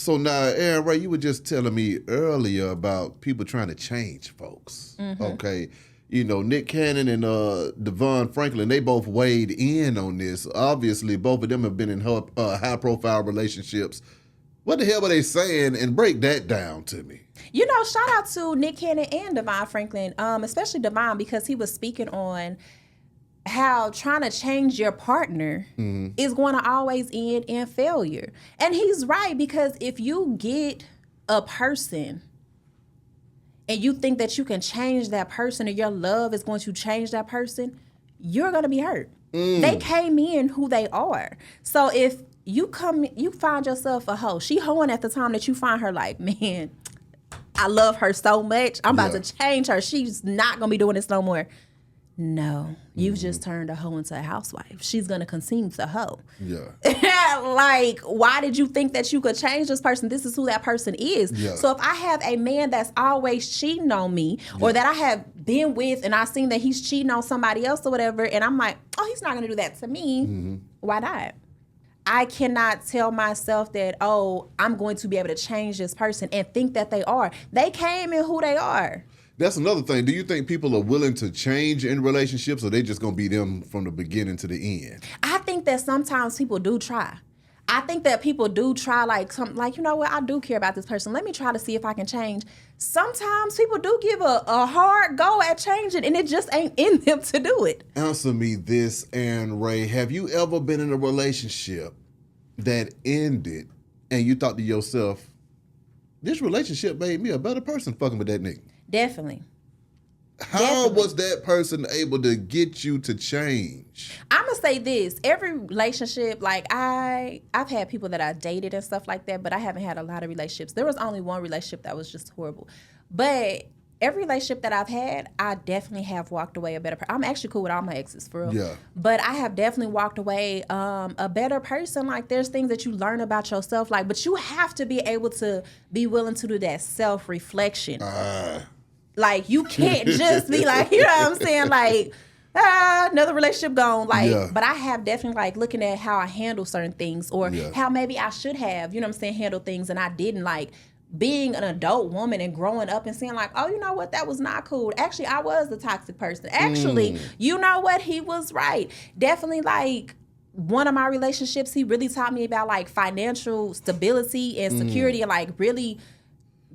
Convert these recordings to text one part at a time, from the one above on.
So now, Erin Rae, you were just telling me earlier about people trying to change folks. Okay. You know, Nick Cannon and Devon Franklin, they both weighed in on this. Obviously, both of them have been in high-profile relationships. What the hell were they saying? And break that down to me. You know, shout out to Nick Cannon and Devon Franklin, especially Devon, because he was speaking on how trying to change your partner is going to always end in failure. And he's right, because if you get a person and you think that you can change that person or your love is going to change that person, you're going to be hurt. They came in who they are. So if you find yourself a hoe, she hoeing at the time that you find her like, man, I love her so much. I'm about to change her. She's not going to be doing this no more. No, you've just turned a hoe into a housewife. She's going to continue to hoe. Yeah. Like, why did you think that you could change this person? This is who that person is. Yeah. So if I have a man that's always cheating on me or that I have been with and I've seen that he's cheating on somebody else or whatever, and I'm like, oh, he's not going to do that to me. Why not? I cannot tell myself that, oh, I'm going to be able to change this person and think that they are. They came in who they are. That's another thing. Do you think people are willing to change in relationships, or they just going to be them from the beginning to the end? I think that sometimes people do try. I think that people do try, like, you know what, I do care about this person. Let me try to see if I can change. Sometimes people do give a hard go at changing, and it just ain't in them to do it. Answer me this, Erin Rae. Have you ever been in a relationship that ended and you thought to yourself, this relationship made me a better person fucking with that nigga? Definitely. How was that person able to get you to change? I'm going to say this. Every relationship, like I've had people that I dated and stuff like that, but I haven't had a lot of relationships. There was only one relationship that was just horrible. But every relationship that I've had, I definitely have walked away a better person. I'm actually cool with all my exes, for real. Yeah. But I have definitely walked away a better person. Like, there's things that you learn about yourself, like, but you have to be able to be willing to do that self-reflection. Like, you can't just be like, you know what I'm saying? Like, another relationship gone. Like, but I have definitely, like, looking at how I handle certain things or how maybe I should have, you know what I'm saying, handle things and I didn't. Like, being an adult woman and growing up and saying like, oh, you know what, that was not cool. Actually, I was the toxic person. Actually, you know what, he was right. Definitely, like, one of my relationships, he really taught me about, like, financial stability and security and, like, really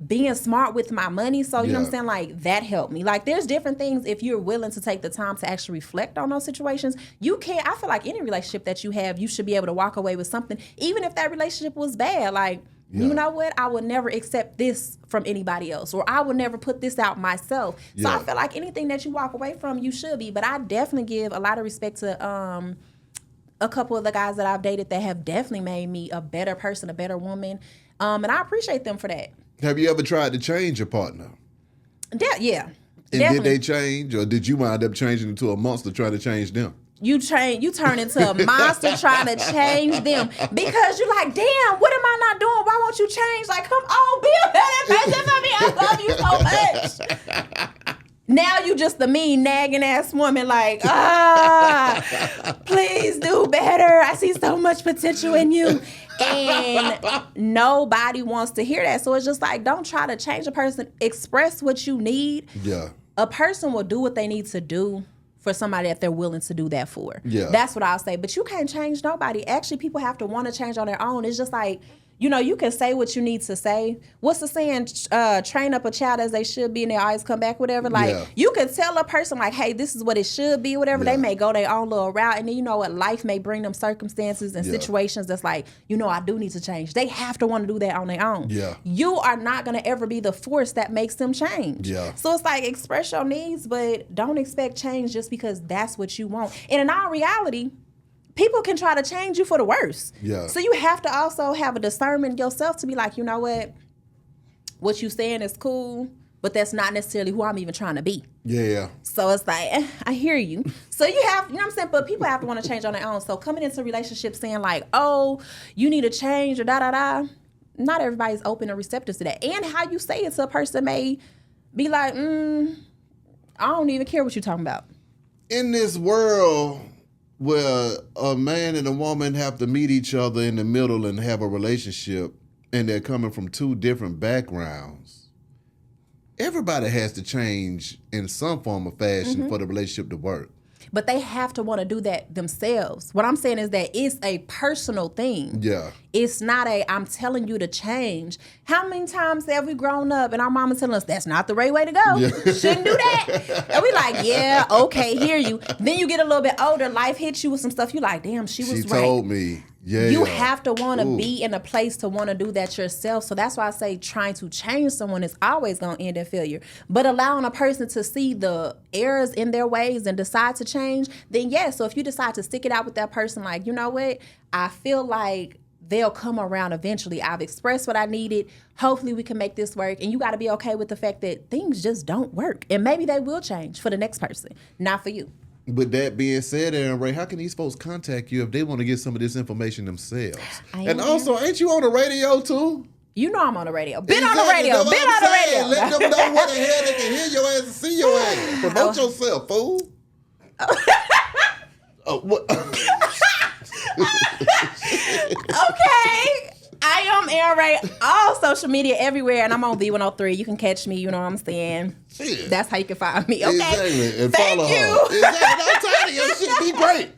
being smart with my money. So, you know what I'm saying? Like, that helped me. Like, there's different things if you're willing to take the time to actually reflect on those situations. You can't, I feel like any relationship that you have, you should be able to walk away with something, even if that relationship was bad. Like, you know what? I would never accept this from anybody else, or I would never put this out myself. So I feel like anything that you walk away from, you should be. But I definitely give a lot of respect to a couple of the guys that I've dated that have definitely made me a better person, a better woman. And I appreciate them for that. Have you ever tried to change your partner? Yeah. And definitely. Did they change, or did you wind up changing into a monster trying to change them? You turn into a monster trying to change them because you're like, damn, what am I not doing? Why won't you change? Like, come on, be a better person for me. I love you so much. Now you just the mean, nagging ass woman, like, please do better. I see so much potential in you. And nobody wants to hear that. So it's just like, don't try to change a person. Express what you need. Yeah. A person will do what they need to do for somebody that they're willing to do that for. Yeah. That's what I'll say. But you can't change nobody. Actually, people have to want to change on their own. It's just like, you know, you can say what you need to say. What's the saying? Train up a child as they should be and their eyes come back, whatever. Like, you can tell a person, like, hey, this is what it should be, whatever. They may go their own little route. And then, you know what, life may bring them circumstances and situations that's like, you know, I do need to change. They have to want to do that on their own. Yeah. You are not going to ever be the force that makes them change. Yeah. So it's like, express your needs, but don't expect change just because that's what you want. And in all reality, people can try to change you for the worse. Yeah. So you have to also have a discernment yourself to be like, you know what you saying is cool, but that's not necessarily who I'm even trying to be. Yeah. So it's like, I hear you. So you have, you know what I'm saying? But people have to want to change on their own. So coming into relationships saying like, oh, you need to change or da-da-da, not everybody's open or receptive to that. And how you say it to a person may be like, I don't even care what you're talking about. In this world where a man and a woman have to meet each other in the middle and have a relationship, and they're coming from two different backgrounds, everybody has to change in some form or fashion for the relationship to work. But they have to want to do that themselves. What I'm saying is that it's a personal thing. Yeah. It's not I'm telling you to change. How many times have we grown up and our mama telling us that's not the right way to go? Yeah. Shouldn't do that. And we like, yeah, okay, hear you. Then you get a little bit older, life hits you with some stuff. You like, damn, she was right. She told me. Yeah. You have to want to be in a place to want to do that yourself. So that's why I say trying to change someone is always going to end in failure. But allowing a person to see the errors in their ways and decide to change, then yes. So if you decide to stick it out with that person, like, you know what? I feel like they'll come around eventually. I've expressed what I needed. Hopefully we can make this work. And you got to be okay with the fact that things just don't work. And maybe they will change for the next person, not for you. With that being said, Erin Rae, how can these folks contact you if they want to get some of this information themselves? And also, ain't you on the radio too? You know I'm on the radio. Been on the radio. Been on the radio. Let them know what the hell they can hear your ass and see your ass. Promote yourself, fool. What? Okay. I am Erin Rae, all social media everywhere, and I'm on V103. You can catch me, you know what I'm saying? Shit. That's how you can find me, okay? Exactly. And Thank follow you. her. Exactly. I'm tired of your shit. Be great.